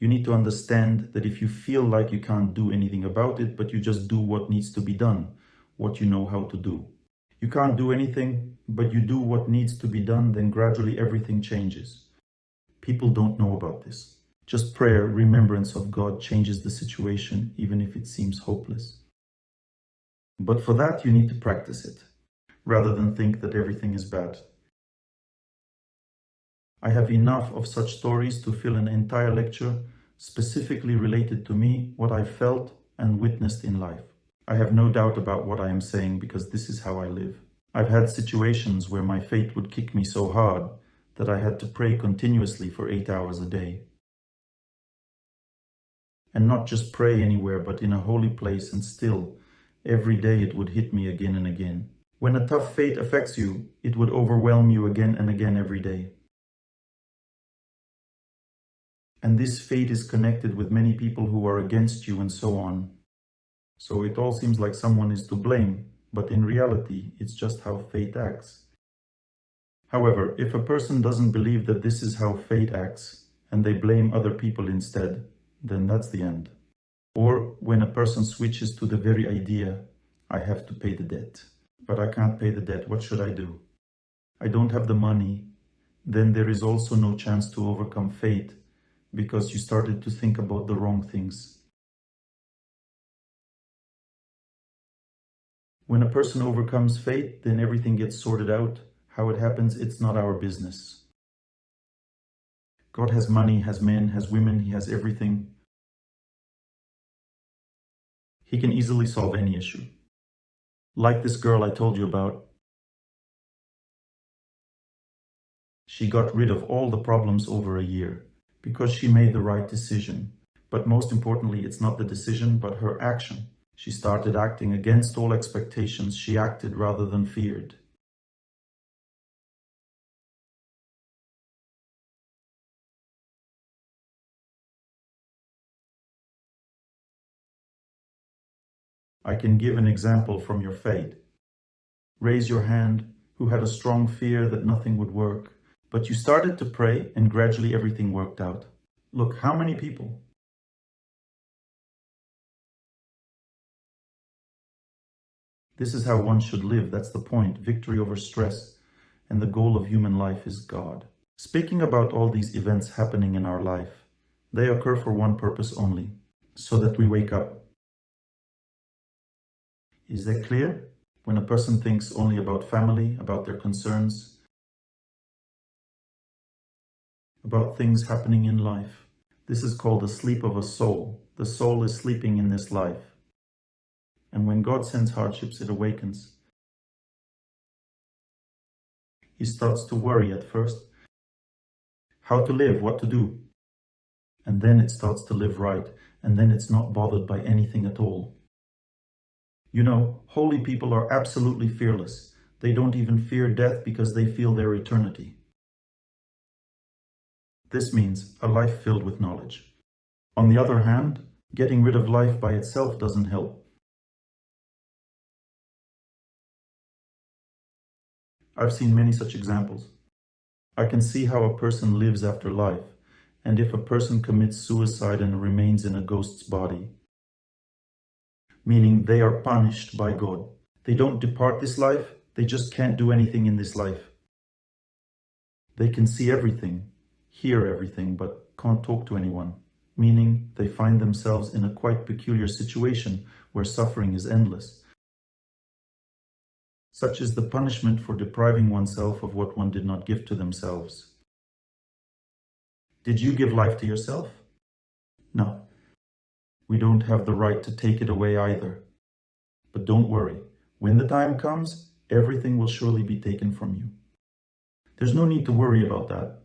You need to understand that if you feel like you can't do anything about it, but you just do what needs to be done, what you know how to do. You can't do anything, but you do what needs to be done, then gradually everything changes. People don't know about this. Just prayer, remembrance of God changes the situation, even if it seems hopeless. But for that, you need to practice it, rather than think that everything is bad. I have enough of such stories to fill an entire lecture specifically related to me, what I felt and witnessed in life. I have no doubt about what I am saying because this is how I live. I've had situations where my fate would kick me so hard that I had to pray continuously for 8 hours a day. And not just pray anywhere, but in a holy place, and still, every day it would hit me again and again. When a tough fate affects you, it would overwhelm you again and again every day. And this fate is connected with many people who are against you and so on. So it all seems like someone is to blame, but in reality, it's just how fate acts. However, if a person doesn't believe that this is how fate acts, and they blame other people instead, then that's the end. Or when a person switches to the very idea, I have to pay the debt, but I can't pay the debt, what should I do? I don't have the money, then there is also no chance to overcome fate, because you started to think about the wrong things. When a person overcomes fate, then everything gets sorted out. How it happens, it's not our business. God has money, has men, has women, He has everything. He can easily solve any issue. Like this girl I told you about. She got rid of all the problems over a year because she made the right decision. But most importantly, it's not the decision, but her action. She started acting against all expectations. She acted rather than feared. I can give an example from your fate. Raise your hand who had a strong fear that nothing would work, but you started to pray and gradually everything worked out. Look, how many people? This is how one should live. That's the point. Victory over stress. And the goal of human life is God. Speaking about all these events happening in our life, they occur for one purpose only, so that we wake up. Is that clear? When a person thinks only about family, about their concerns, about things happening in life, this is called the sleep of a soul. The soul is sleeping in this life. And when God sends hardships, it awakens. He starts to worry at first. How to live, what to do. And then it starts to live right. And then it's not bothered by anything at all. You know, holy people are absolutely fearless. They don't even fear death because they feel their eternity. This means a life filled with knowledge. On the other hand, getting rid of life by itself doesn't help. I've seen many such examples. I can see how a person lives after life, and if a person commits suicide and remains in a ghost's body, meaning they are punished by God. They don't depart this life, they just can't do anything in this life. They can see everything, hear everything, but can't talk to anyone, meaning they find themselves in a quite peculiar situation where suffering is endless. Such is the punishment for depriving oneself of what one did not give to themselves. Did you give life to yourself? No. We don't have the right to take it away either. But don't worry, when the time comes, everything will surely be taken from you. There's no need to worry about that.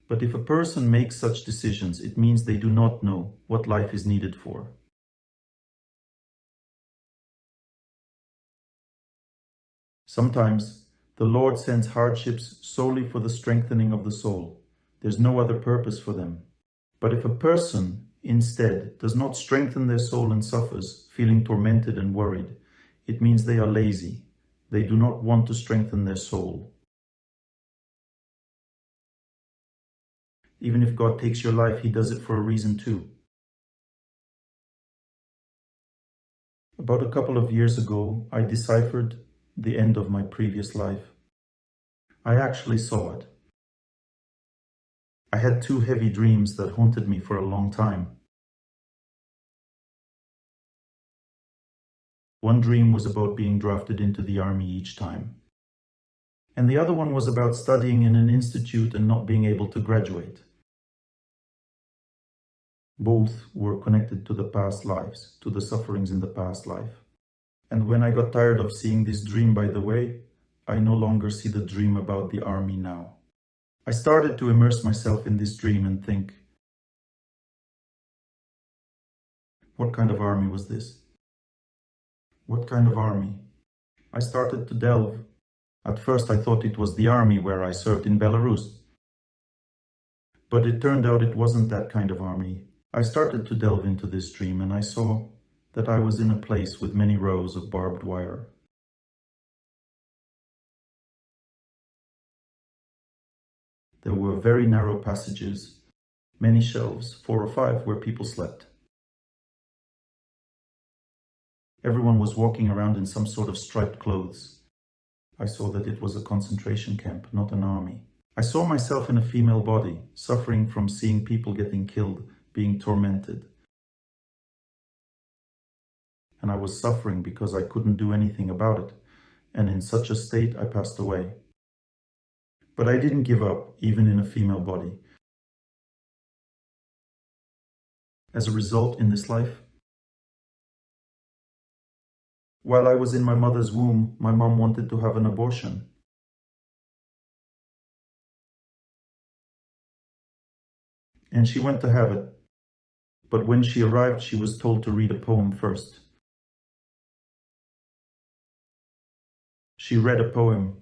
But if a person makes such decisions, it means they do not know what life is needed for. Sometimes the Lord sends hardships solely for the strengthening of the soul. There's no other purpose for them. But if a person, instead, does not strengthen their soul and suffers, feeling tormented and worried, it means they are lazy. They do not want to strengthen their soul. Even if God takes your life, He does it for a reason too. About a couple of years ago, I deciphered the end of my previous life. I actually saw it. I had two heavy dreams that haunted me for a long time. One dream was about being drafted into the army each time. And the other one was about studying in an institute and not being able to graduate. Both were connected to the past lives, to the sufferings in the past life. And when I got tired of seeing this dream, by the way, I no longer see the dream about the army now. I started to immerse myself in this dream and think, what kind of army was this? What kind of army? I started to delve. At first I thought it was the army where I served in Belarus. But it turned out it wasn't that kind of army. I started to delve into this dream and I saw that I was in a place with many rows of barbed wire. There were very narrow passages, many shelves, 4 or 5, where people slept. Everyone was walking around in some sort of striped clothes. I saw that it was a concentration camp, not an army. I saw myself in a female body, suffering from seeing people getting killed, being tormented. And I was suffering because I couldn't do anything about it. And in such a state, I passed away. But I didn't give up, even in a female body. As a result, in this life, while I was in my mother's womb, my mom wanted to have an abortion. And she went to have it. But when she arrived, she was told to read a poem first. She read a poem.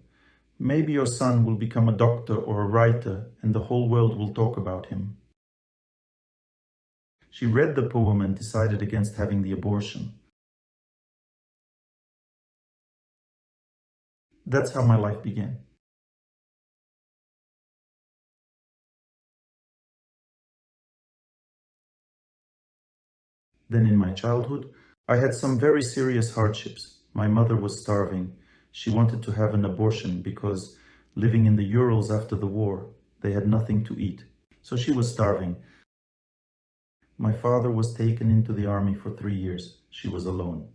Maybe your son will become a doctor or a writer, and the whole world will talk about him. She read the poem and decided against having the abortion. That's how my life began. Then in my childhood, I had some very serious hardships. My mother was starving. She wanted to have an abortion because living in the Urals after the war, they had nothing to eat. So she was starving. My father was taken into the army for 3 years. She was alone.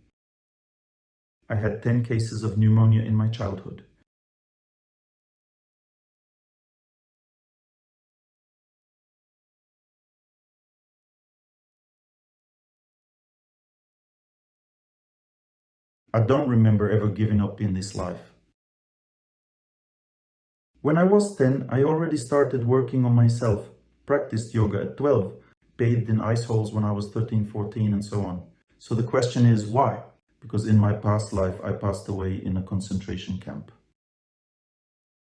I had 10 cases of pneumonia in my childhood. I don't remember ever giving up in this life. When I was 10, I already started working on myself, practiced yoga at 12, bathed in ice holes when I was 13, 14, and so on. So the question is, why? Because in my past life, I passed away in a concentration camp.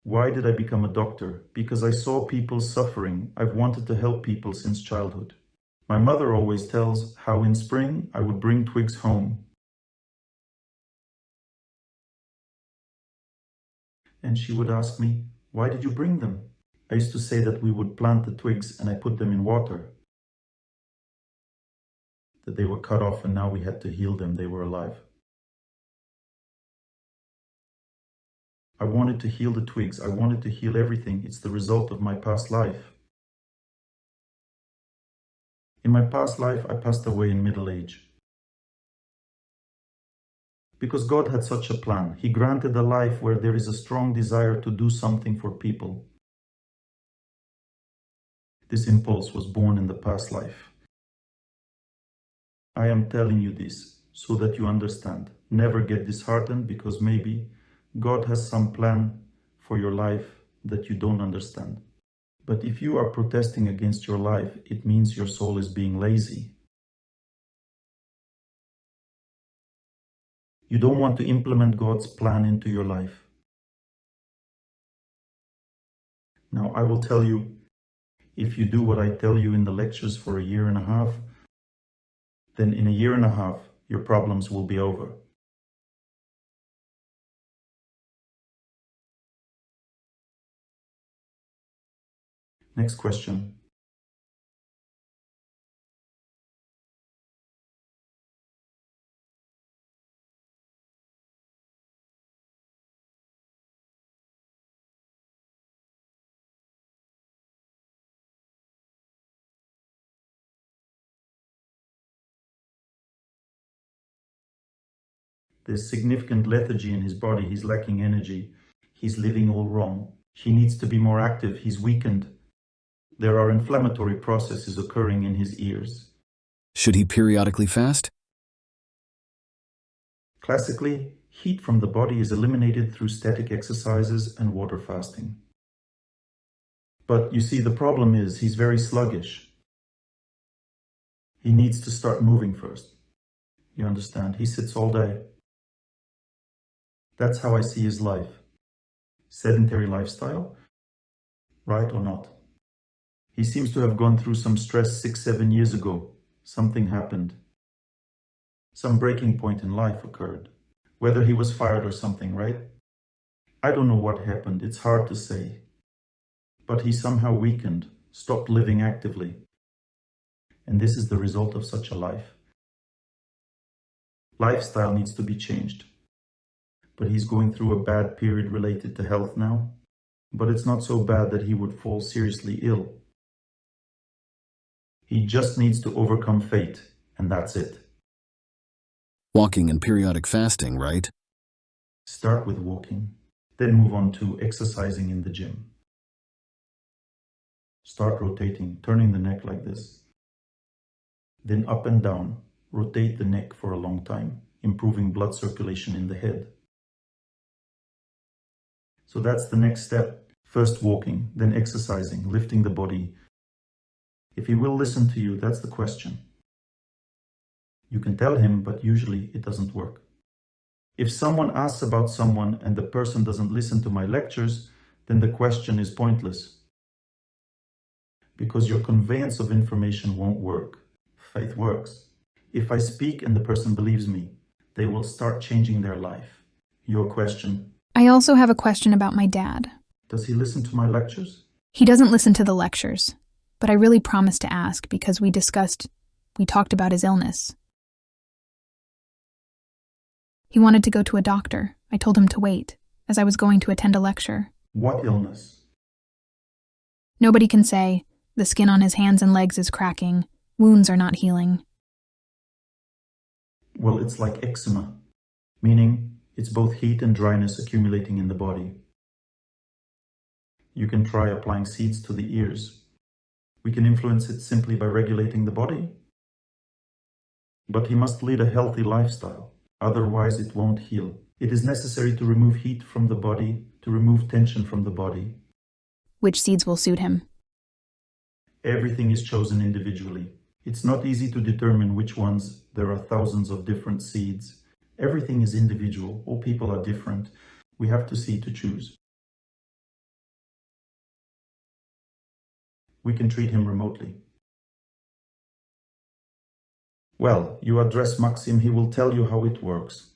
Why did I become a doctor? Because I saw people suffering. I've wanted to help people since childhood. My mother always tells how in spring I would bring twigs home. And she would ask me, why did you bring them? I used to say that we would plant the twigs and I put them in water. That they were cut off and now we had to heal them, they were alive. I wanted to heal the twigs, I wanted to heal everything. It's the result of my past life. In my past life, I passed away in middle age. Because God had such a plan. He granted a life where there is a strong desire to do something for people. This impulse was born in the past life. I am telling you this so that you understand. Never get disheartened because maybe God has some plan for your life that you don't understand. But if you are protesting against your life, it means your soul is being lazy. You don't want to implement God's plan into your life. Now, I will tell you, if you do what I tell you in the lectures for a year and a half, then in a year and a half, your problems will be over. Next question. There's significant lethargy in his body. He's lacking energy. He's living all wrong. He needs to be more active. He's weakened. There are inflammatory processes occurring in his ears. Should he periodically fast? Classically, heat from the body is eliminated through static exercises and water fasting. But you see, the problem is he's very sluggish. He needs to start moving first. You understand? He sits all day. That's how I see his life. Sedentary lifestyle, right or not? He seems to have gone through some stress 6-7 years ago. Something happened. Some breaking point in life occurred. Whether he was fired or something, right? I don't know what happened. It's hard to say. But he somehow weakened, stopped living actively. And this is the result of such a life. Lifestyle needs to be changed. But he's going through a bad period related to health now. But it's not so bad that he would fall seriously ill. He just needs to overcome fate, and that's it. Walking and periodic fasting, right? Start with walking, then move on to exercising in the gym. Start rotating, turning the neck like this. Then up and down, rotate the neck for a long time, improving blood circulation in the head. So that's the next step. First walking, then exercising, lifting the body. If he will listen to you, that's the question. You can tell him, but usually it doesn't work. If someone asks about someone and the person doesn't listen to my lectures, then the question is pointless. Because your conveyance of information won't work. Faith works. If I speak and the person believes me, they will start changing their life. Your question? I also have a question about my dad. Does he listen to my lectures? He doesn't listen to the lectures, but I really promised to ask because we talked about his illness. He wanted to go to a doctor. I told him to wait, as I was going to attend a lecture. What illness? Nobody can say. The skin on his hands and legs is cracking. Wounds are not healing. Well, it's like eczema, meaning it's both heat and dryness accumulating in the body. You can try applying seeds to the ears. We can influence it simply by regulating the body. But he must lead a healthy lifestyle, otherwise it won't heal. It is necessary to remove heat from the body, to remove tension from the body. Which seeds will suit him? Everything is chosen individually. It's not easy to determine which ones. There are thousands of different seeds. Everything is individual. All people are different. We have to see to choose. We can treat him remotely. Well, you address Maxim, he will tell you how it works.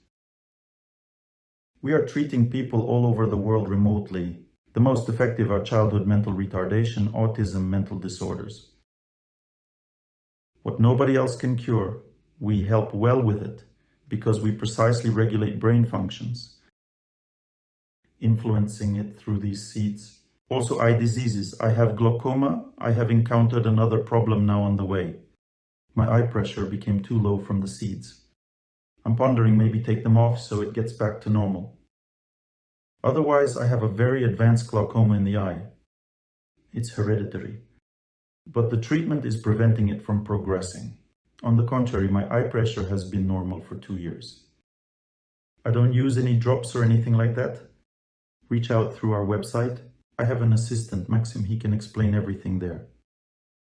We are treating people all over the world remotely. The most effective are childhood mental retardation, autism, mental disorders. What nobody else can cure, we help well with it, because we precisely regulate brain functions, influencing it through these seeds. Also eye diseases. I have glaucoma. I have encountered another problem now on the way. My eye pressure became too low from the seeds. I'm pondering maybe take them off so it gets back to normal. Otherwise, I have a very advanced glaucoma in the eye. It's hereditary. But the treatment is preventing it from progressing. On the contrary, my eye pressure has been normal for 2 years. I don't use any drops or anything like that. Reach out through our website. I have an assistant, Maxim, he can explain everything there.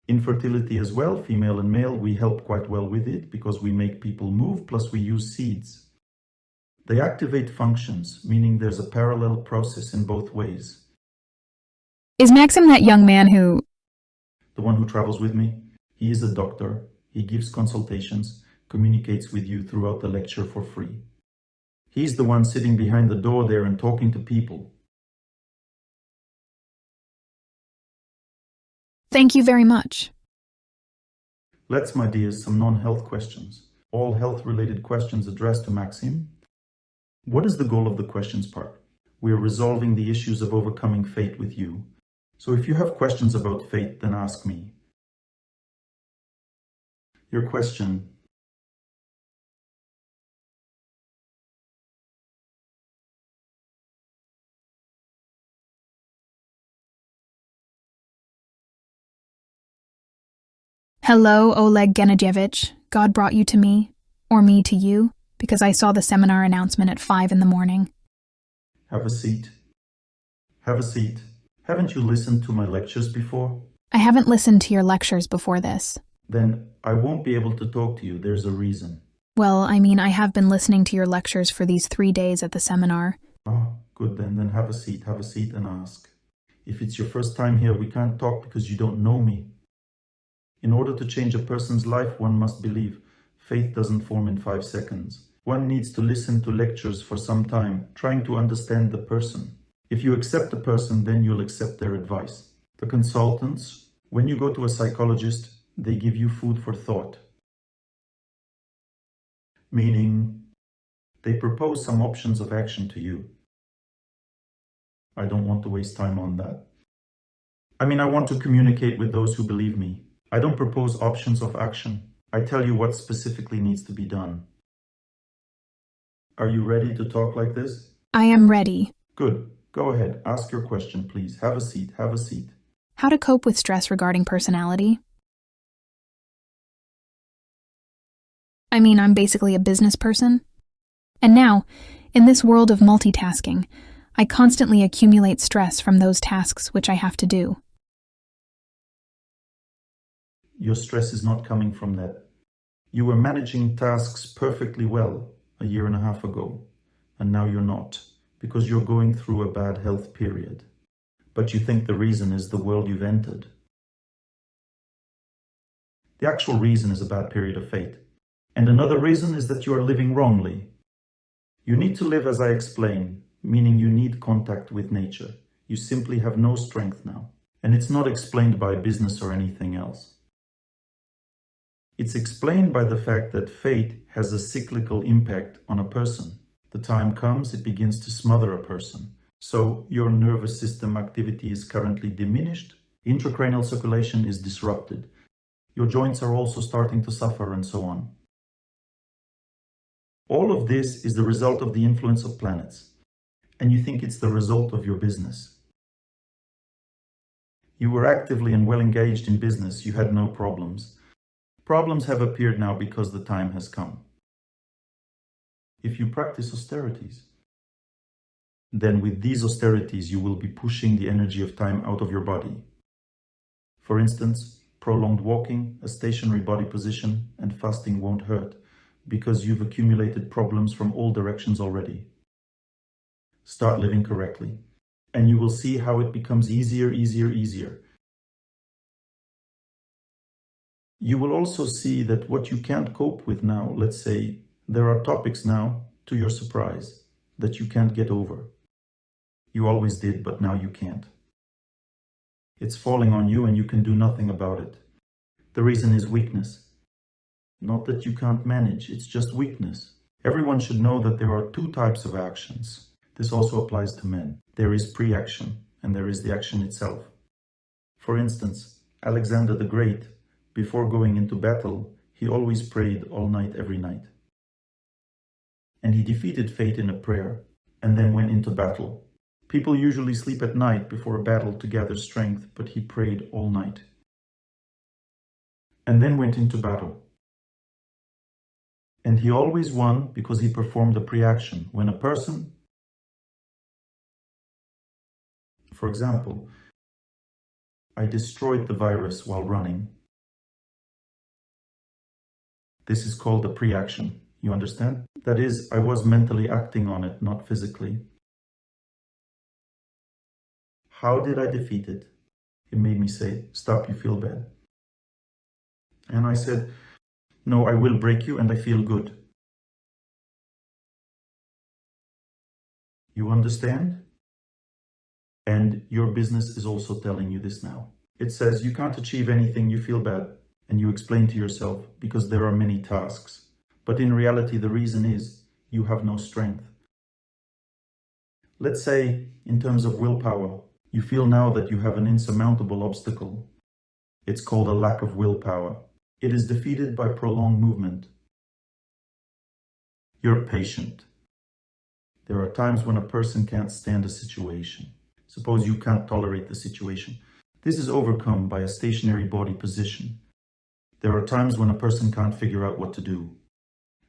Infertility as well, female and male, we help quite well with it because we make people move, plus we use seeds. They activate functions, meaning there's a parallel process in both ways. Is Maxim that young man who... The one who travels with me? He is a doctor. He gives consultations, communicates with you throughout the lecture for free. He's the one sitting behind the door there and talking to people. Thank you very much. Let's, my dears, some non-health questions. All health-related questions addressed to Maxim. What is the goal of the questions part? We are resolving the issues of overcoming fate with you. So if you have questions about fate, then ask me. Your question Hello, Oleg Genadjevich. God brought you to me, or me to you, because I saw the seminar announcement at 5 in the morning. Have a seat. Have a seat. Haven't you listened to my lectures before? I haven't listened to your lectures before this. Then I won't be able to talk to you. There's a reason. Well, I have been listening to your lectures for these 3 days at the seminar. Oh, good then. Then have a seat and ask. If it's your first time here, we can't talk because you don't know me. In order to change a person's life, one must believe. Faith doesn't form in 5 seconds. One needs to listen to lectures for some time, trying to understand the person. If you accept the person, then you'll accept their advice. The consultants, when you go to a psychologist, they give you food for thought. Meaning, they propose some options of action to you. I don't want to waste time on that. I want to communicate with those who believe me. I don't propose options of action. I tell you what specifically needs to be done. Are you ready to talk like this? I am ready. Good. Go ahead. Ask your question, please. Have a seat. Have a seat. How to cope with stress regarding personality? I'm basically a business person. And now, in this world of multitasking, I constantly accumulate stress from those tasks which I have to do. Your stress is not coming from that. You were managing tasks perfectly well a year and a half ago, and now you're not, because you're going through a bad health period. But you think the reason is the world you've entered. The actual reason is a bad period of fate. And another reason is that you are living wrongly. You need to live as I explain, meaning you need contact with nature. You simply have no strength now. And it's not explained by business or anything else. It's explained by the fact that fate has a cyclical impact on a person. The time comes, it begins to smother a person. So your nervous system activity is currently diminished, intracranial circulation is disrupted. Your joints are also starting to suffer and so on. All of this is the result of the influence of planets. And you think it's the result of your business. You were actively and well engaged in business, you had no problems. Problems have appeared now because the time has come. If you practice austerities, then with these austerities you will be pushing the energy of time out of your body. For instance, prolonged walking, a stationary body position, and fasting won't hurt, because you've accumulated problems from all directions already. Start living correctly, and you will see how it becomes easier. You will also see that what you can't cope with now, let's say, there are topics now, to your surprise, that you can't get over. You always did, but now you can't. It's falling on you and you can do nothing about it. The reason is weakness. Not that you can't manage, it's just weakness. Everyone should know that there are 2 types of actions. This also applies to men. There is pre-action, and there is the action itself. For instance, Alexander the Great, before going into battle, he always prayed all night, every night. And he defeated fate in a prayer, and then went into battle. People usually sleep at night before a battle to gather strength, but he prayed all night. And then went into battle. And he always won because he performed a pre-action. When a person, for example, I destroyed the virus while running. This is called a pre-action. You understand? That is, I was mentally acting on it, not physically. How did I defeat it? It made me say, stop, you feel bad. And I said, no, I will break you and I feel good. You understand? And your business is also telling you this now. It says you can't achieve anything, you feel bad. And you explain to yourself, because there are many tasks. But in reality, the reason is you have no strength. Let's say, in terms of willpower, you feel now that you have an insurmountable obstacle. It's called a lack of willpower. It is defeated by prolonged movement. You're patient. There are times when a person can't stand a situation. Suppose you can't tolerate the situation. This is overcome by a stationary body position. There are times when a person can't figure out what to do.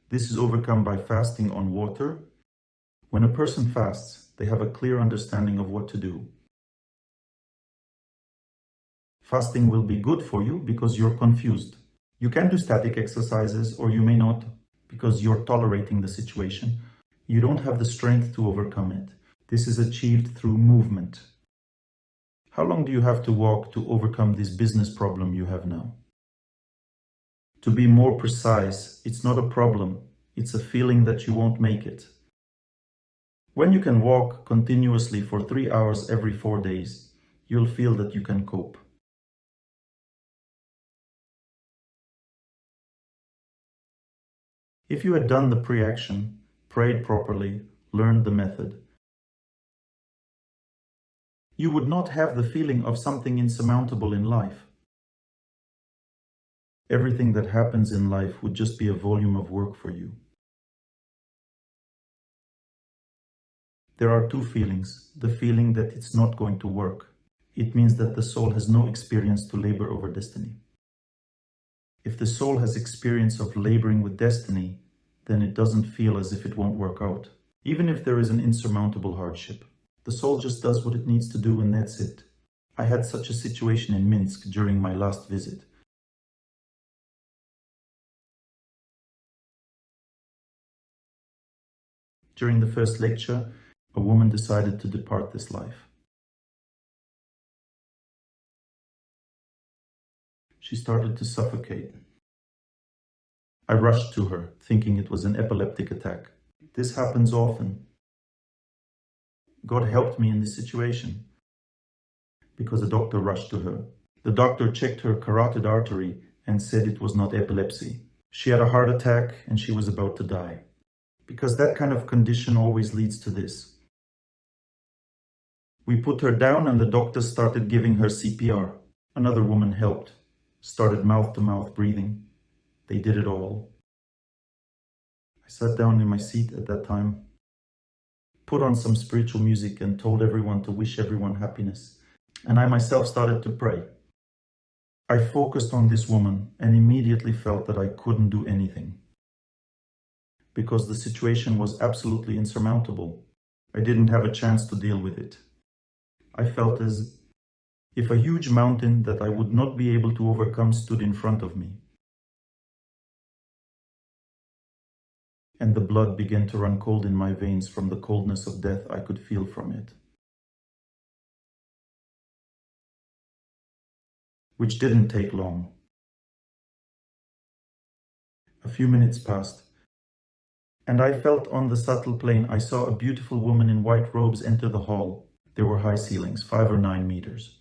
This is overcome by fasting on water. When a person fasts, they have a clear understanding of what to do. Fasting will be good for you because you're confused. You can do static exercises, or you may not, because you're tolerating the situation. You don't have the strength to overcome it. This is achieved through movement. How long do you have to walk to overcome this business problem you have now? To be more precise, it's not a problem. It's a feeling that you won't make it. When you can walk continuously for 3 hours every 4 days, you'll feel that you can cope. If you had done the pre-action, prayed properly, learned the method, you would not have the feeling of something insurmountable in life. Everything that happens in life would just be a volume of work for you. There are two feelings. The feeling that it's not going to work. It means that the soul has no experience to labor over destiny. If the soul has experience of laboring with destiny, then it doesn't feel as if it won't work out. Even if there is an insurmountable hardship, the soul just does what it needs to do and that's it. I had such a situation in Minsk during my last visit. During the first lecture, a woman decided to depart this life. She started to suffocate. I rushed to her, thinking it was an epileptic attack. This happens often. God helped me in this situation, because a doctor rushed to her. The doctor checked her carotid artery and said it was not epilepsy. She had a heart attack and she was about to die. Because that kind of condition always leads to this. We put her down and the doctor started giving her CPR. Another woman helped, started mouth-to-mouth breathing. They did it all. I sat down in my seat at that time, put on some spiritual music and told everyone to wish everyone happiness. And I myself started to pray. I focused on this woman and immediately felt that I couldn't do anything, because the situation was absolutely insurmountable. I didn't have a chance to deal with it. I felt as if a huge mountain that I would not be able to overcome stood in front of me. And the blood began to run cold in my veins from the coldness of death I could feel from it. Which didn't take long. A few minutes passed, and I felt on the subtle plane I saw a beautiful woman in white robes enter the hall. There were high ceilings, 5 or 9 meters.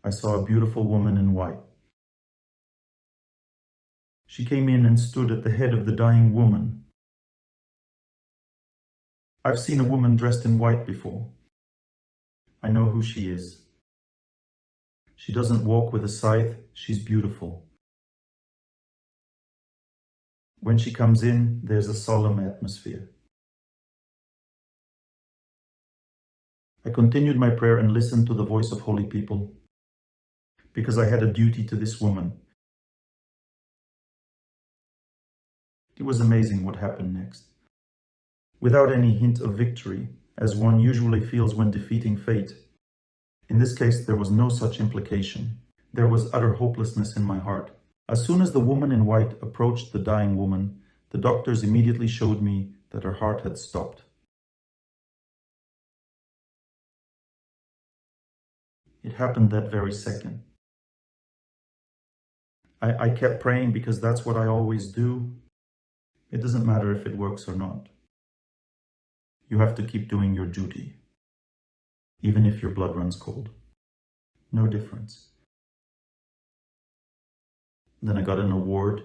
I saw a beautiful woman in white. She came in and stood at the head of the dying woman. I've seen a woman dressed in white before. I know who she is. She doesn't walk with a scythe, she's beautiful. When she comes in, there's a solemn atmosphere. I continued my prayer and listened to the voice of holy people, because I had a duty to this woman. It was amazing what happened next. Without any hint of victory, as one usually feels when defeating fate, in this case there was no such implication. There was utter hopelessness in my heart. As soon as the woman in white approached the dying woman, the doctors immediately showed me that her heart had stopped. It happened that very second. I kept praying because that's what I always do. It doesn't matter if it works or not. You have to keep doing your duty, even if your blood runs cold. No difference. Then I got an award.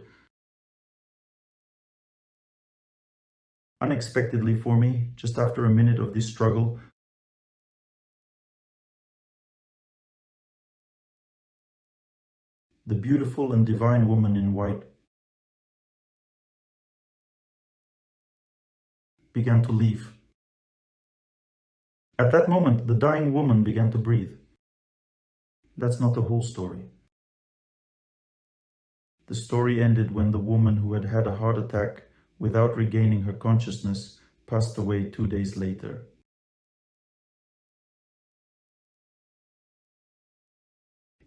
Unexpectedly for me, just after a minute of this struggle, the beautiful and divine woman in white began to leave. At that moment, the dying woman began to breathe. That's not the whole story. The story ended when the woman who had had a heart attack without regaining her consciousness passed away 2 days later.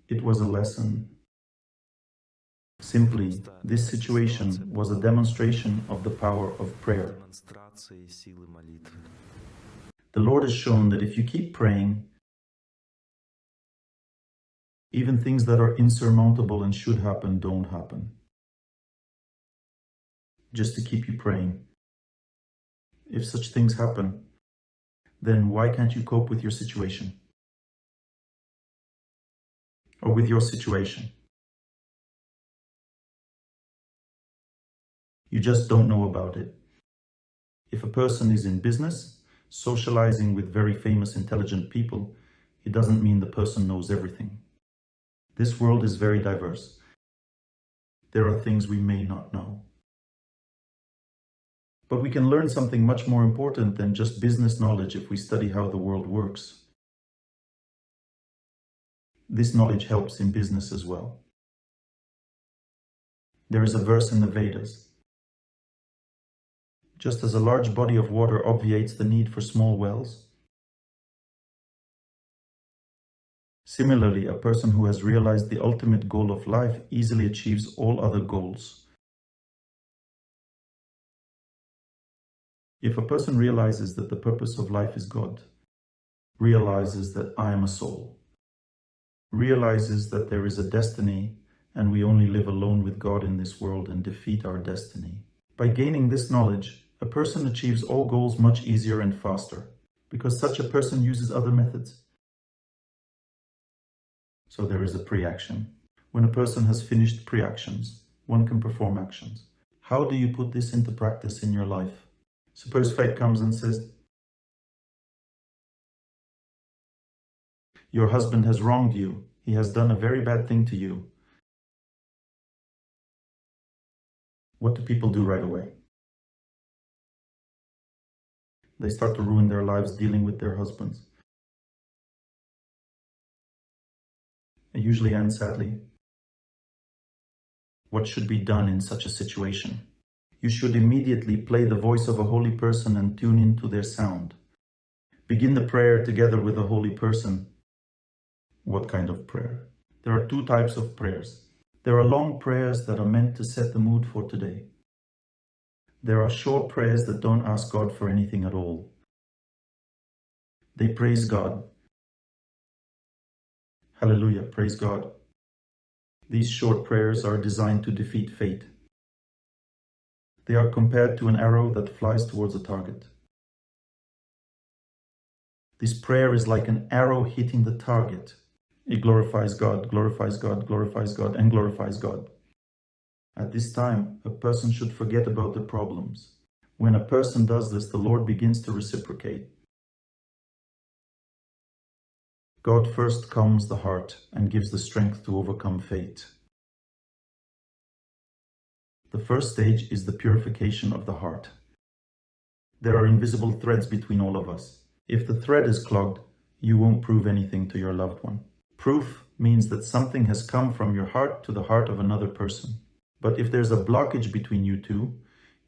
It was a lesson. Simply, this situation was a demonstration of the power of prayer. The Lord has shown that if you keep praying, even things that are insurmountable and should happen don't happen. Just to keep you praying. If such things happen, then why can't you cope with your situation? Or with your situation? You just don't know about it. If a person is in business, socializing with very famous, intelligent people, it doesn't mean the person knows everything. This world is very diverse. There are things we may not know. But we can learn something much more important than just business knowledge if we study how the world works. This knowledge helps in business as well. There is a verse in the Vedas. Just as a large body of water obviates the need for small wells, similarly, a person who has realized the ultimate goal of life easily achieves all other goals. If a person realizes that the purpose of life is God, realizes that I am a soul, realizes that there is a destiny and we only live alone with God in this world and defeat our destiny. By gaining this knowledge, a person achieves all goals much easier and faster, because such a person uses other methods. So there is a pre-action. When a person has finished pre-actions, one can perform actions. How do you put this into practice in your life? Suppose fate comes and says, your husband has wronged you. He has done a very bad thing to you. What do people do right away? They start to ruin their lives dealing with their husbands. It usually ends sadly. What should be done in such a situation? You should immediately play the voice of a holy person and tune into their sound. Begin the prayer together with a holy person. What kind of prayer? There are two types of prayers. There are long prayers that are meant to set the mood for today. There are short prayers that don't ask God for anything at all. They praise God. Hallelujah, praise God. These short prayers are designed to defeat fate. They are compared to an arrow that flies towards a target. This prayer is like an arrow hitting the target. It glorifies God, glorifies God, glorifies God, and glorifies God. At this time, a person should forget about the problems. When a person does this, the Lord begins to reciprocate. God first calms the heart and gives the strength to overcome fate. The first stage is the purification of the heart. There are invisible threads between all of us. If the thread is clogged, you won't prove anything to your loved one. Proof means that something has come from your heart to the heart of another person. But if there's a blockage between you two,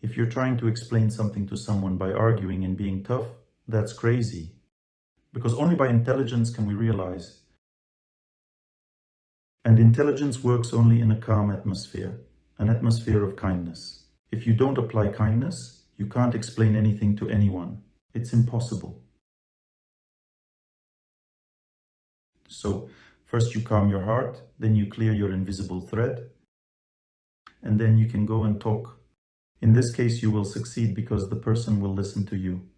if you're trying to explain something to someone by arguing and being tough, that's crazy. Because only by intelligence can we realize. And intelligence works only in a calm atmosphere, an atmosphere of kindness. If you don't apply kindness, you can't explain anything to anyone. It's impossible. So, first you calm your heart, then you clear your invisible thread, and then you can go and talk. In this case, you will succeed because the person will listen to you.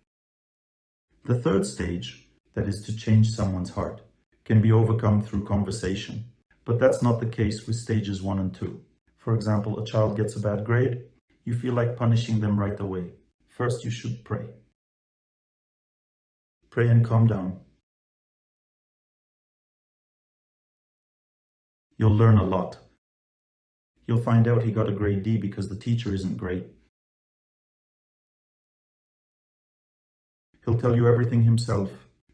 The third stage, that is to change someone's heart, can be overcome through conversation. But that's not the case with stages 1 and 2. For example, a child gets a bad grade, you feel like punishing them right away. First, you should pray. Pray and calm down. You'll learn a lot. You'll find out he got a grade D because the teacher isn't great. He'll tell you everything himself.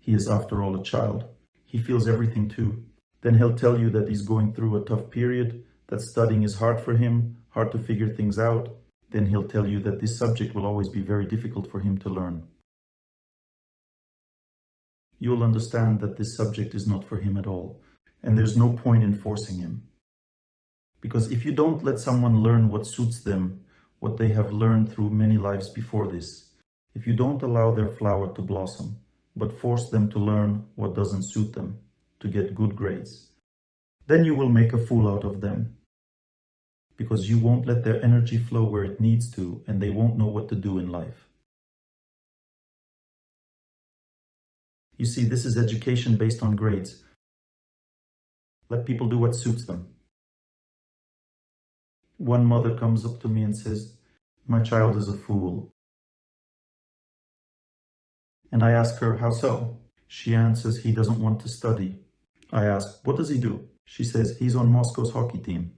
He is, after all, a child. He feels everything too. Then he'll tell you that he's going through a tough period, that studying is hard for him, hard to figure things out. Then he'll tell you that this subject will always be very difficult for him to learn. You'll understand that this subject is not for him at all, and there's no point in forcing him. Because if you don't let someone learn what suits them, what they have learned through many lives before this, if you don't allow their flower to blossom, but force them to learn what doesn't suit them, to get good grades, then you will make a fool out of them. Because you won't let their energy flow where it needs to, and they won't know what to do in life. You see, this is education based on grades. Let people do what suits them. One mother comes up to me and says, "My child is a fool." And I ask her, "How so?" She answers, "He doesn't want to study." I ask, "What does he do?" She says, "He's on Moscow's hockey team."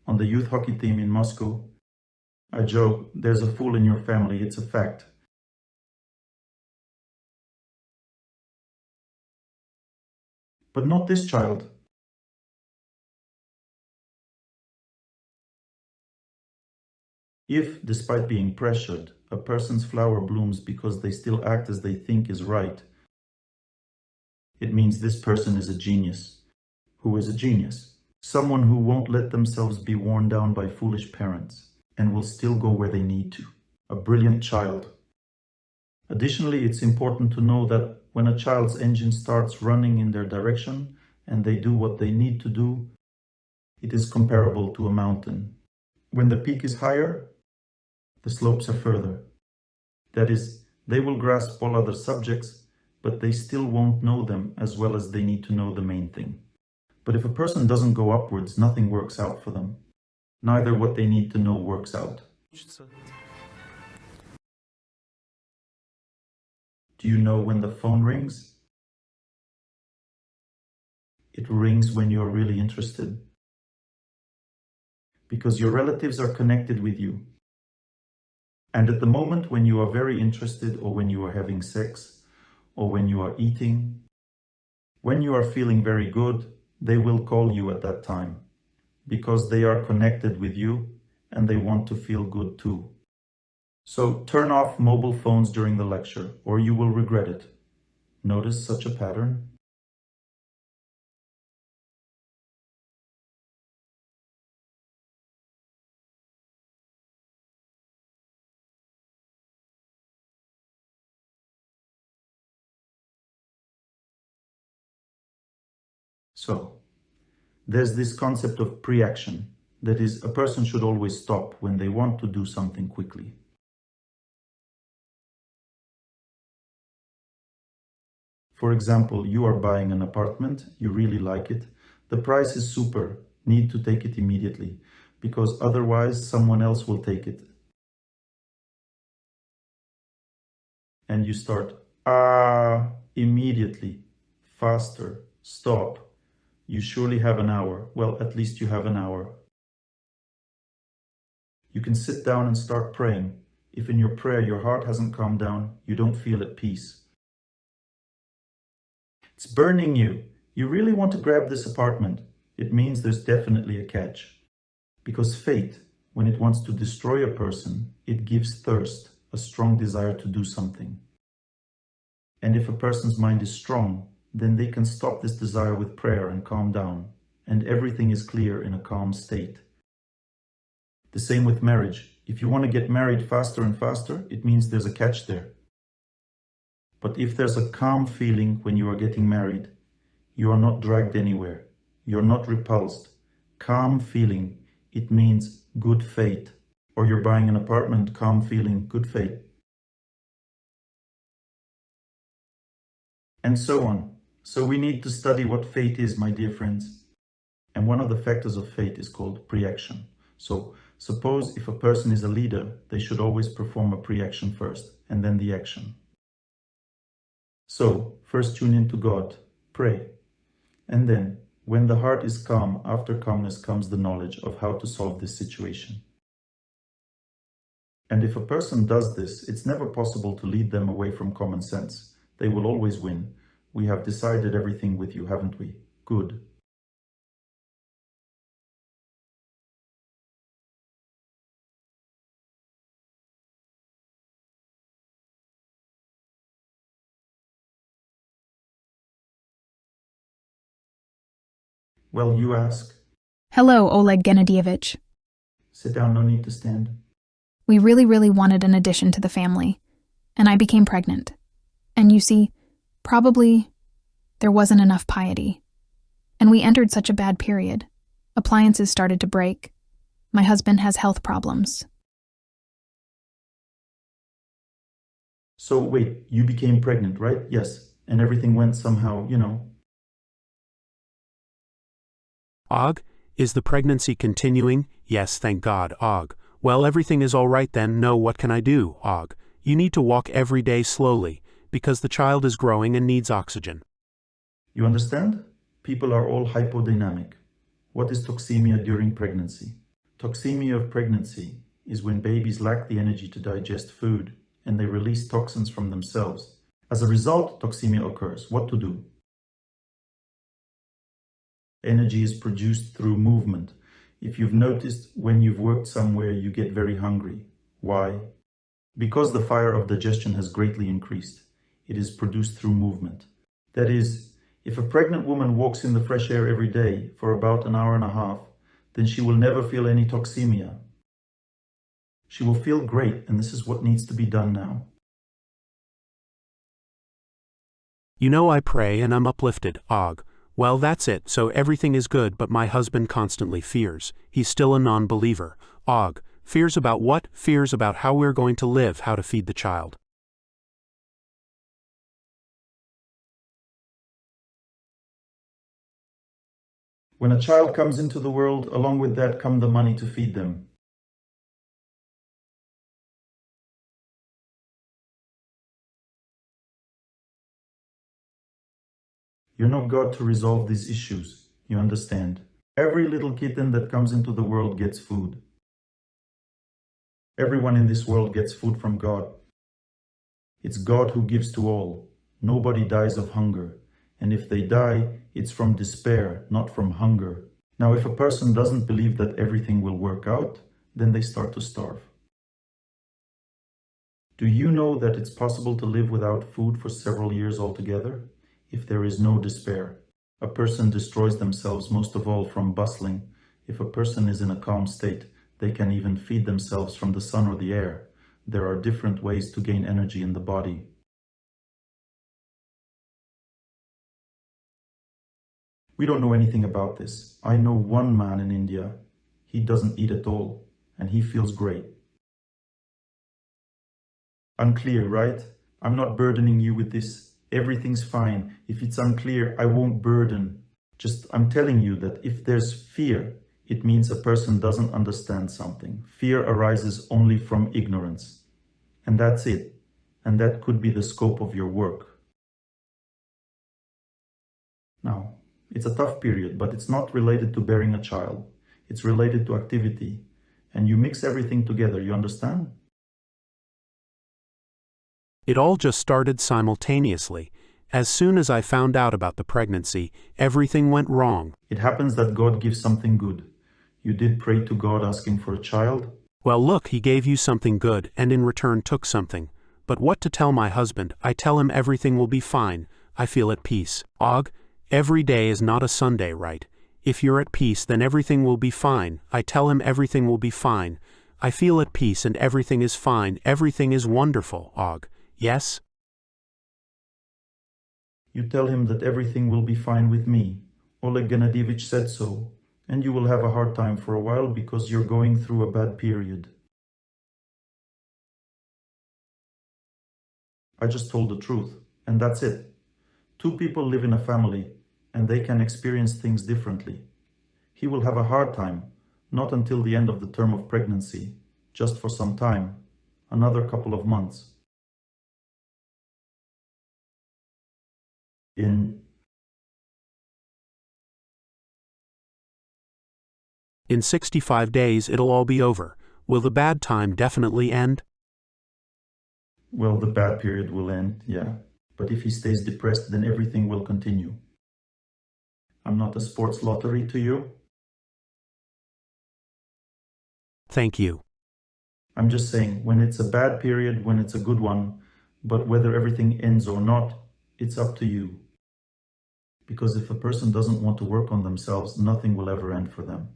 On the youth hockey team in Moscow, I joke, "There's a fool in your family, it's a fact." But not this child. If, despite being pressured, a person's flower blooms because they still act as they think is right, it means this person is a genius. Who is a genius? Someone who won't let themselves be worn down by foolish parents and will still go where they need to. A brilliant child. Additionally, it's important to know that when a child's engine starts running in their direction and they do what they need to do, it is comparable to a mountain. When the peak is higher, the slopes are further. That is, they will grasp all other subjects, but they still won't know them as well as they need to know the main thing. But if a person doesn't go upwards, nothing works out for them. Neither what they need to know works out. Do you know when the phone rings? It rings when you're really interested. Because your relatives are connected with you. And at the moment when you are very interested, or when you are having sex, or when you are eating, when you are feeling very good, they will call you at that time. Because they are connected with you and they want to feel good too. So turn off mobile phones during the lecture, or you will regret it. Notice such a pattern? So, there's this concept of pre-action. That is, a person should always stop when they want to do something quickly. For example, you are buying an apartment, you really like it, the price is super, need to take it immediately, because otherwise someone else will take it. And you start, immediately, faster, stop. You surely have an hour. Well, at least you have an hour. You can sit down and start praying. If in your prayer your heart hasn't calmed down, you don't feel at peace. It's burning you. You really want to grab this apartment. It means there's definitely a catch. Because fate, when it wants to destroy a person, it gives thirst, a strong desire to do something. And if a person's mind is strong, then they can stop this desire with prayer and calm down, and everything is clear in a calm state. The same with marriage. If you want to get married faster and faster, it means there's a catch there. But if there's a calm feeling when you are getting married, you are not dragged anywhere, you're not repulsed. Calm feeling, it means good fate. Or you're buying an apartment, calm feeling, good fate. And so on. So we need to study what fate is, my dear friends. And one of the factors of fate is called pre-action. So suppose if a person is a leader, they should always perform a pre-action first, and then the action. So first tune into God, pray. And then, when the heart is calm, after calmness comes the knowledge of how to solve this situation. And if a person does this, it's never possible to lead them away from common sense. They will always win. We have decided everything with you, haven't we? Good. Well, you ask. Hello, Oleg Gennadyevich. Sit down, no need to stand. We really wanted an addition to the family, and I became pregnant. And you see, probably there wasn't enough piety. And we entered such a bad period. Appliances started to break. My husband has health problems. So wait, you became pregnant, right? Yes. And everything went somehow, Og, is the pregnancy continuing? Yes, thank God, Og. Well, everything is all right then. No, what can I do, Og? You need to walk every day slowly, because the child is growing and needs oxygen. You understand? People are all hypodynamic. What is toxemia during pregnancy? Toxemia of pregnancy is when babies lack the energy to digest food and they release toxins from themselves. As a result, toxemia occurs. What to do? Energy is produced through movement. If you've noticed, when you've worked somewhere, you get very hungry. Why? Because the fire of digestion has greatly increased. It is produced through movement. That is, if a pregnant woman walks in the fresh air every day for about an hour and a half, then she will never feel any toxemia. She will feel great, and this is what needs to be done now. You know I pray and I'm uplifted, Og. Well, that's it, so everything is good, but my husband constantly fears. He's still a non-believer. Og, fears about what? Fears about how we're going to live, how to feed the child. When a child comes into the world, along with that come the money to feed them. You're not God to resolve these issues, you understand? Every little kitten that comes into the world gets food. Everyone in this world gets food from God. It's God who gives to all. Nobody dies of hunger. And if they die, it's from despair, not from hunger. Now, if a person doesn't believe that everything will work out, then they start to starve. Do you know that it's possible to live without food for several years altogether? If there is no despair. A person destroys themselves most of all from bustling. If a person is in a calm state, they can even feed themselves from the sun or the air. There are different ways to gain energy in the body. We don't know anything about this. I know one man in India. He doesn't eat at all, and he feels great. Unclear, right? I'm not burdening you with this. Everything's fine. If it's unclear, I won't burden. I'm telling you that if there's fear, it means a person doesn't understand something. Fear arises only from ignorance. And that's it. And that could be the scope of your work. Now, it's a tough period, but it's not related to bearing a child. It's related to activity. And you mix everything together, you understand? It all just started simultaneously. As soon as I found out about the pregnancy, everything went wrong. It happens that God gives something good. You did pray to God asking for a child? Well, look, he gave you something good and in return took something. But what to tell my husband? I tell him everything will be fine. I feel at peace. Og, every day is not a Sunday, right? If you're at peace, then everything will be fine. I tell him everything will be fine. I feel at peace and everything is fine. Everything is wonderful, Og. Yes? You tell him that everything will be fine with me. Oleg Gennadyevich said so, and you will have a hard time for a while because you're going through a bad period. I just told the truth, and that's it. Two people live in a family, and they can experience things differently. He will have a hard time, not until the end of the term of pregnancy, just for some time, another couple of months. In 65 days it'll all be over. will the bad time definitely end? Well, the bad period will end, yeah. But if he stays depressed, then everything will continue. I'm not a sports lottery to you. Thank you. I'm just saying, when it's a bad period, when it's a good one, but whether everything ends or not, it's up to you. Because if a person doesn't want to work on themselves, nothing will ever end for them.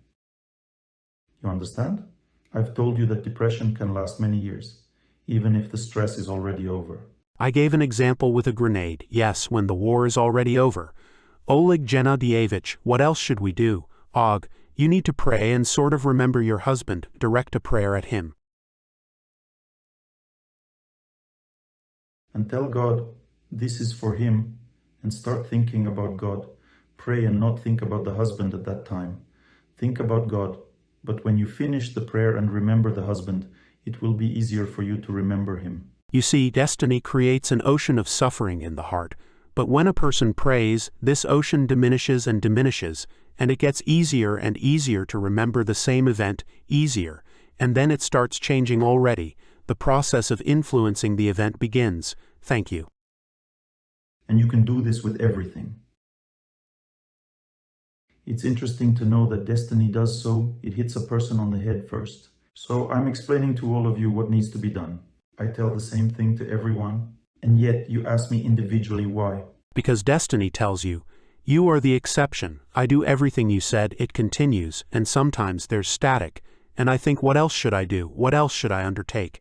You understand? I've told you that depression can last many years, even if the stress is already over. I gave an example with a grenade. Yes, when the war is already over. Oleg Gennadievich, what else should we do? Og, you need to pray and sort of remember your husband, direct a prayer at him. And tell God, this is for him, and start thinking about God. Pray and not think about the husband at that time. Think about God, but when you finish the prayer and remember the husband, it will be easier for you to remember him. You see, destiny creates an ocean of suffering in the heart, but when a person prays, this ocean diminishes and diminishes, and it gets easier and easier to remember the same event, easier, and then it starts changing already. The process of influencing the event begins. Thank you. And you can do this with everything. It's interesting to know that destiny does so. It hits a person on the head first. So I'm explaining to all of you what needs to be done. I tell the same thing to everyone, and yet you ask me individually why. Because destiny tells you, you are the exception. I do everything you said, it continues, and sometimes there's static, and I think, what else should I do? What else should I undertake?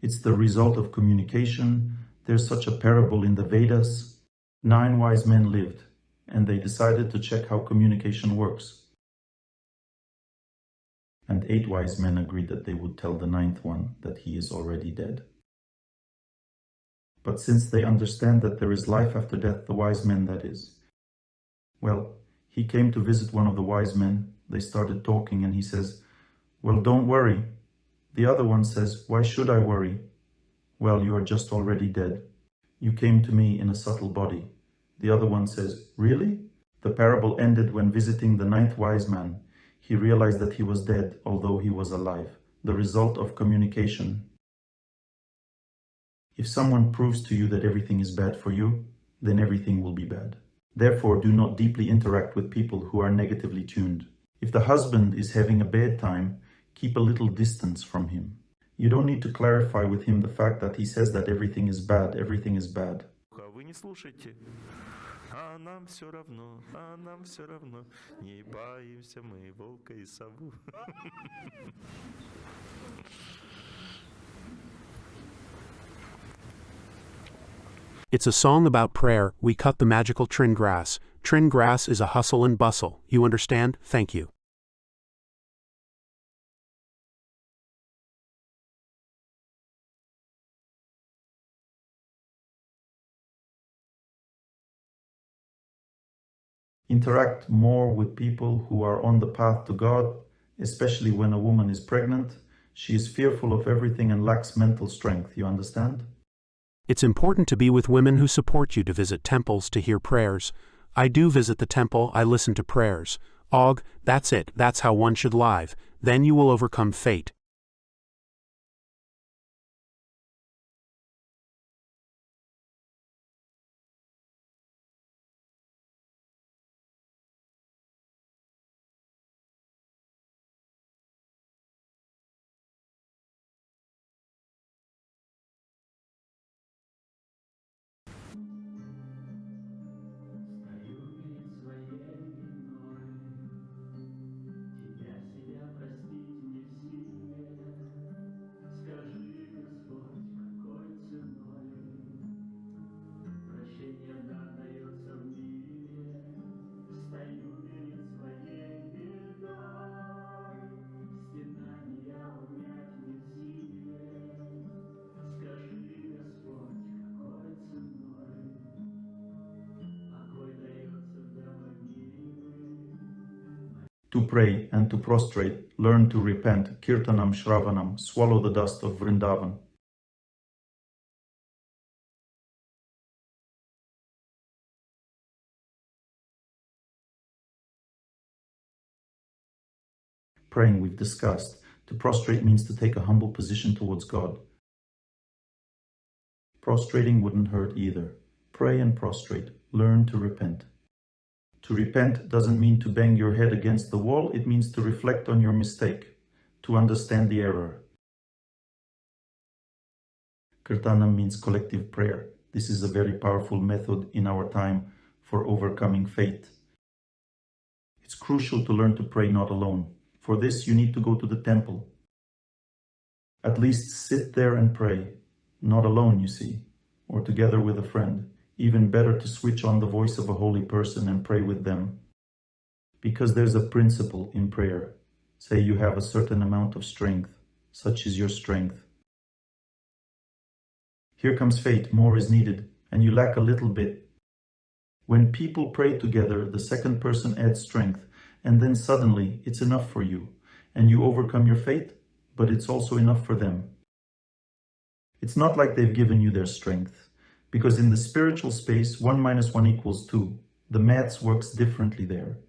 It's the result of communication. There's such a parable in the Vedas. 9 wise men lived, and they decided to check how communication works. And 8 wise men agreed that they would tell the 9th one that he is already dead. But since they understand that there is life after death, the wise men that is, well, he came to visit one of the wise men. They started talking and he says, well, don't worry. The other one says, why should I worry? Well, you are just already dead. You came to me in a subtle body. The other one says, really? The parable ended when visiting the 9th wise man. He realized that he was dead, although he was alive. The result of communication. If someone proves to you that everything is bad for you, then everything will be bad. Therefore, do not deeply interact with people who are negatively tuned. If the husband is having a bad time, keep a little distance from him. You don't need to clarify with him the fact that he says that everything is bad, everything is bad. Вы не слушайте. А нам все равно, не боимся мы волка и сову. It's a song about prayer. We cut the magical trin grass. Trin grass is a hustle and bustle. You understand? Thank you. Interact more with people who are on the path to God, especially when a woman is pregnant. She is fearful of everything and lacks mental strength. You understand? It's important to be with women who support you, to visit temples, to hear prayers. I do visit the temple, I listen to prayers. Og, that's it, that's how one should live. Then you will overcome fate. To pray and to prostrate, learn to repent, kirtanam shravanam, swallow the dust of Vrindavan. praying we've discussed. To prostrate means to take a humble position towards God. Prostrating wouldn't hurt either. Pray and prostrate. Learn to repent. To repent doesn't mean to bang your head against the wall. It means to reflect on your mistake, to understand the error. Kirtanam means collective prayer. This is a very powerful method in our time for overcoming fate. It's crucial to learn to pray not alone. For this, you need to go to the temple. At least sit there and pray. Not alone, you see, or together with a friend. Even better to switch on the voice of a holy person and pray with them. Because there's a principle in prayer. Say you have a certain amount of strength. Such is your strength. Here comes fate, more is needed, and you lack a little bit. When people pray together, the second person adds strength, and then suddenly it's enough for you, and you overcome your fate, but it's also enough for them. It's not like they've given you their strength, because in the spiritual space, 1 minus 1 equals 2. The maths works differently there.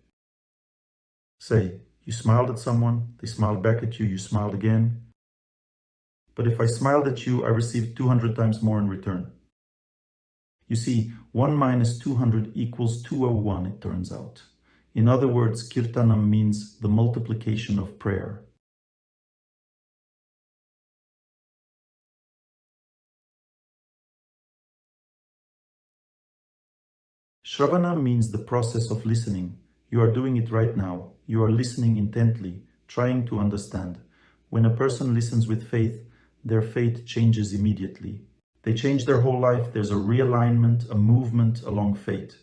Say, you smiled at someone, they smiled back at you, you smiled again. But if I smiled at you, I received 200 times more in return. You see, 1 minus 200 equals 201, it turns out. In other words, kirtanam means the multiplication of prayer. Shravana means the process of listening. You are doing it right now. You are listening intently, trying to understand. When a person listens with faith, their fate changes immediately. They change their whole life. There's a realignment, a movement along fate.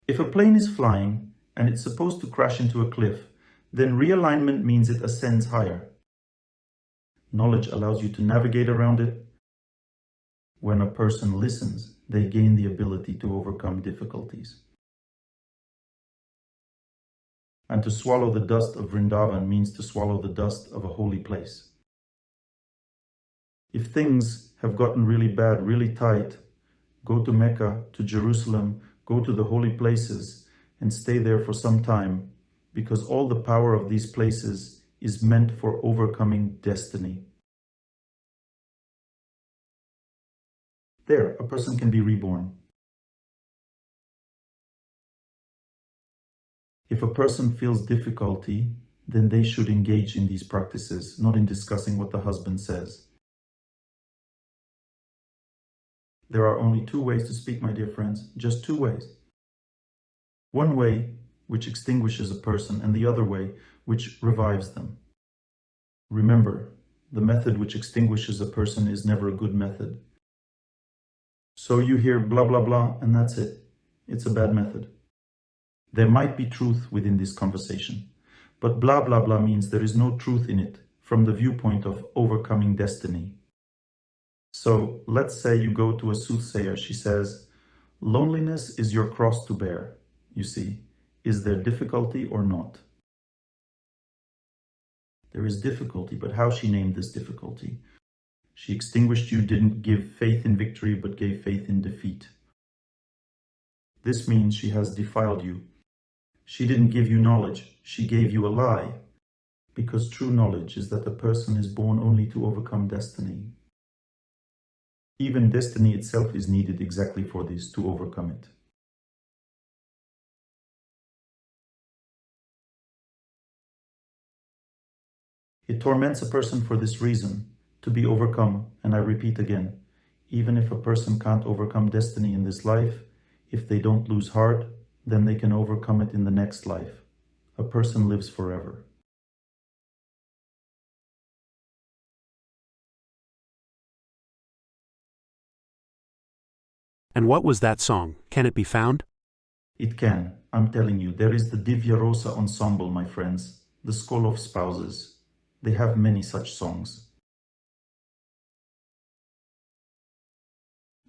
If a plane is flying and it's supposed to crash into a cliff, then realignment means it ascends higher. Knowledge allows you to navigate around it. When a person listens, they gain the ability to overcome difficulties. And to swallow the dust of Vrindavan means to swallow the dust of a holy place. If things have gotten really bad, really tight, go to Mecca, to Jerusalem, go to the holy places and stay there for some time, because all the power of these places is meant for overcoming destiny. There, a person can be reborn. If a person feels difficulty, then they should engage in these practices, not in discussing what the husband says. There are only 2 ways to speak, my dear friends, just 2 ways. One way, which extinguishes a person, and the other way, which revives them. Remember, the method which extinguishes a person is never a good method. So you hear blah, blah, blah, and that's it. It's a bad method. There might be truth within this conversation, but blah, blah, blah means there is no truth in it from the viewpoint of overcoming destiny. So let's say you go to a soothsayer. She says, loneliness is your cross to bear. You see, is there difficulty or not? There is difficulty, but how she named this difficulty? She extinguished you, didn't give faith in victory, but gave faith in defeat. This means she has defiled you. She didn't give you knowledge, she gave you a lie. Because true knowledge is that a person is born only to overcome destiny. Even destiny itself is needed exactly for this, to overcome it. It torments a person for this reason, to be overcome, and I repeat again, even if a person can't overcome destiny in this life, if they don't lose heart, then they can overcome it in the next life. A person lives forever. And what was that song? Can it be found? It can. I'm telling you, there is the Divya Rosa ensemble, my friends, the Skolov spouses. They have many such songs.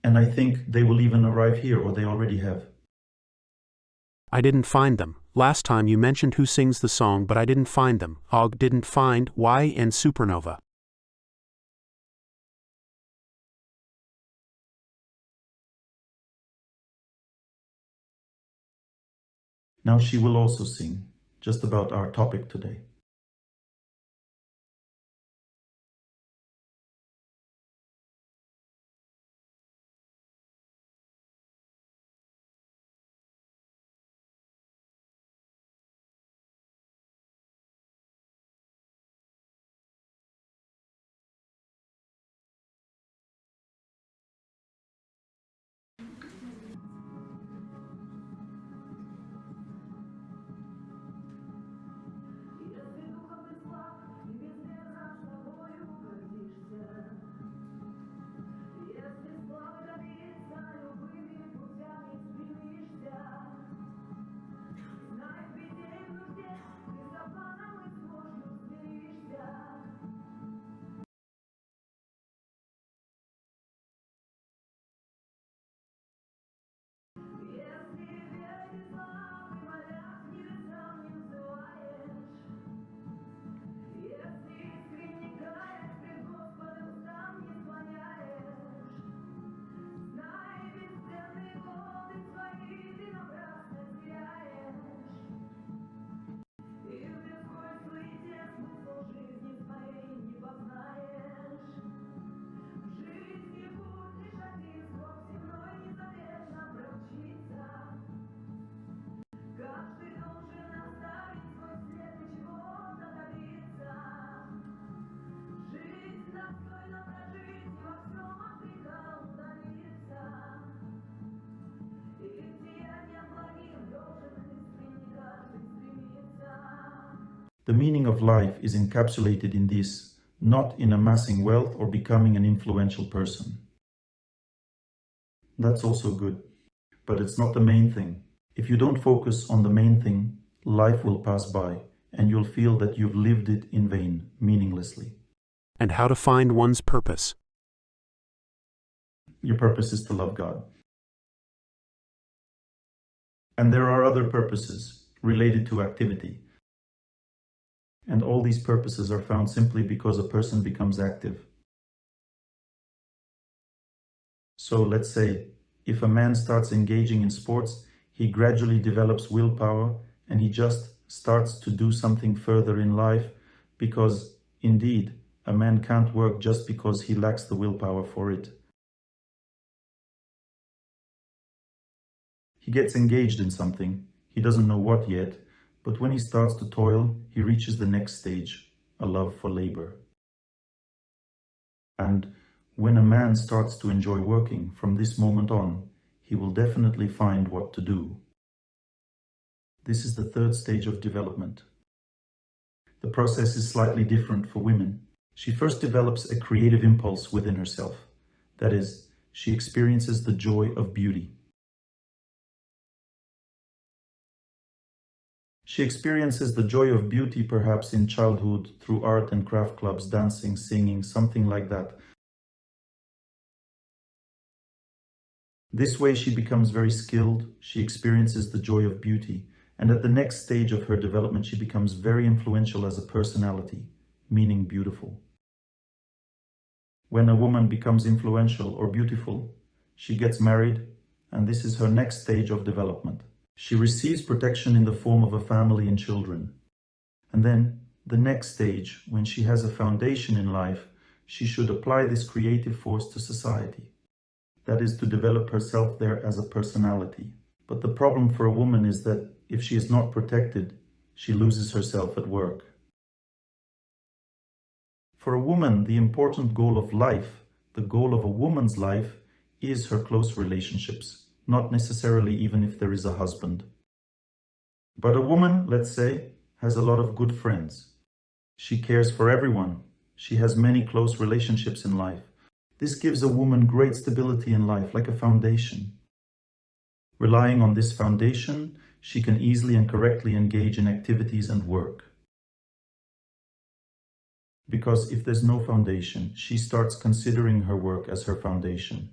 And I think they will even arrive here, or they already have. I didn't find them. Last time you mentioned who sings the song, but I didn't find them. Og didn't find Y and Supernova. Now she will also sing, just about our topic today. The meaning of life is encapsulated in this, not in amassing wealth or becoming an influential person. That's also good, but it's not the main thing. If you don't focus on the main thing, life will pass by, and you'll feel that you've lived it in vain, meaninglessly. And how to find one's purpose. Your purpose is to love God. And there are other purposes related to activity. And all these purposes are found simply because a person becomes active. So let's say, if a man starts engaging in sports, he gradually develops willpower and he just starts to do something further in life because, indeed, a man can't work just because he lacks the willpower for it. He gets engaged in something, he doesn't know what yet, but when he starts to toil, he reaches the next stage, a love for labor. And when a man starts to enjoy working, from this moment on, he will definitely find what to do. This is the third stage of development. The process is slightly different for women. She first develops a creative impulse within herself. That is, she experiences the joy of beauty. She experiences the joy of beauty perhaps in childhood through art and craft clubs, dancing, singing, something like that. This way she becomes very skilled, she experiences the joy of beauty, and at the next stage of her development she becomes very influential as a personality, meaning beautiful. When a woman becomes influential or beautiful, she gets married, and this is her next stage of development. She receives protection in the form of a family and children. And then, the next stage, when she has a foundation in life, she should apply this creative force to society. That is, to develop herself there as a personality. But the problem for a woman is that if she is not protected, she loses herself at work. For a woman, the important goal of life, the goal of a woman's life, is her close relationships. Not necessarily even if there is a husband. But a woman, let's say, has a lot of good friends. She cares for everyone. She has many close relationships in life. This gives a woman great stability in life, like a foundation. Relying on this foundation, she can easily and correctly engage in activities and work. Because if there's no foundation, she starts considering her work as her foundation.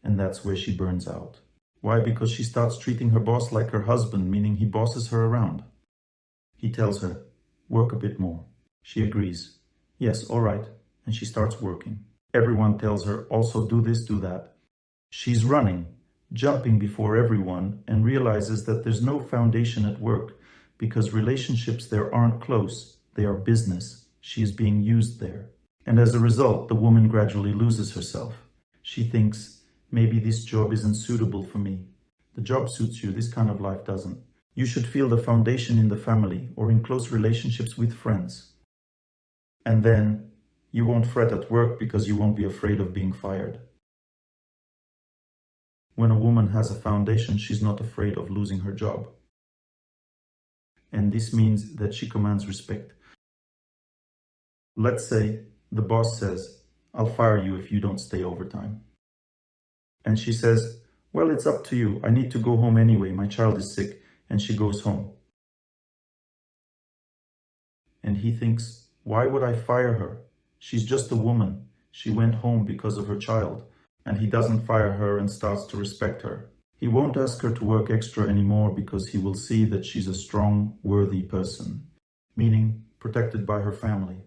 And that's where she burns out. Why? Because she starts treating her boss like her husband, meaning he bosses her around. He tells her, work a bit more. She agrees. Yes, all right. And she starts working. Everyone tells her, also do this, do that. She's running. jumping before everyone, and realizes that there's no foundation at work because relationships there aren't close, they are business. She is being used there. And as a result, the woman gradually loses herself. She thinks, maybe this job isn't suitable for me. The job suits you, this kind of life doesn't. You should feel the foundation in the family or in close relationships with friends. And then you won't fret at work because you won't be afraid of being fired. When a woman has a foundation, she's not afraid of losing her job. And this means that she commands respect. Let's say the boss says, I'll fire you if you don't stay overtime. And she says, well, it's up to you. I need to go home anyway. My child is sick. And she goes home. And he thinks, why would I fire her? She's just a woman. She went home because of her child. And he doesn't fire her and starts to respect her. He won't ask her to work extra anymore because he will see that she's a strong, worthy person, meaning protected by her family.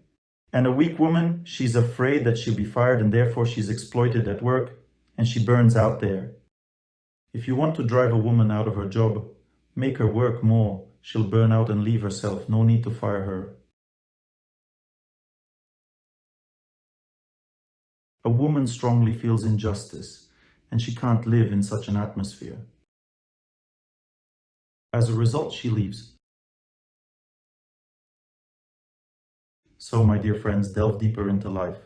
And a weak woman, she's afraid that she'll be fired and therefore she's exploited at work and she burns out there. If you want to drive a woman out of her job, make her work more. She'll burn out and leave herself. No need to fire her. A woman strongly feels injustice, and she can't live in such an atmosphere. As a result, she leaves. So, my dear friends, delve deeper into life.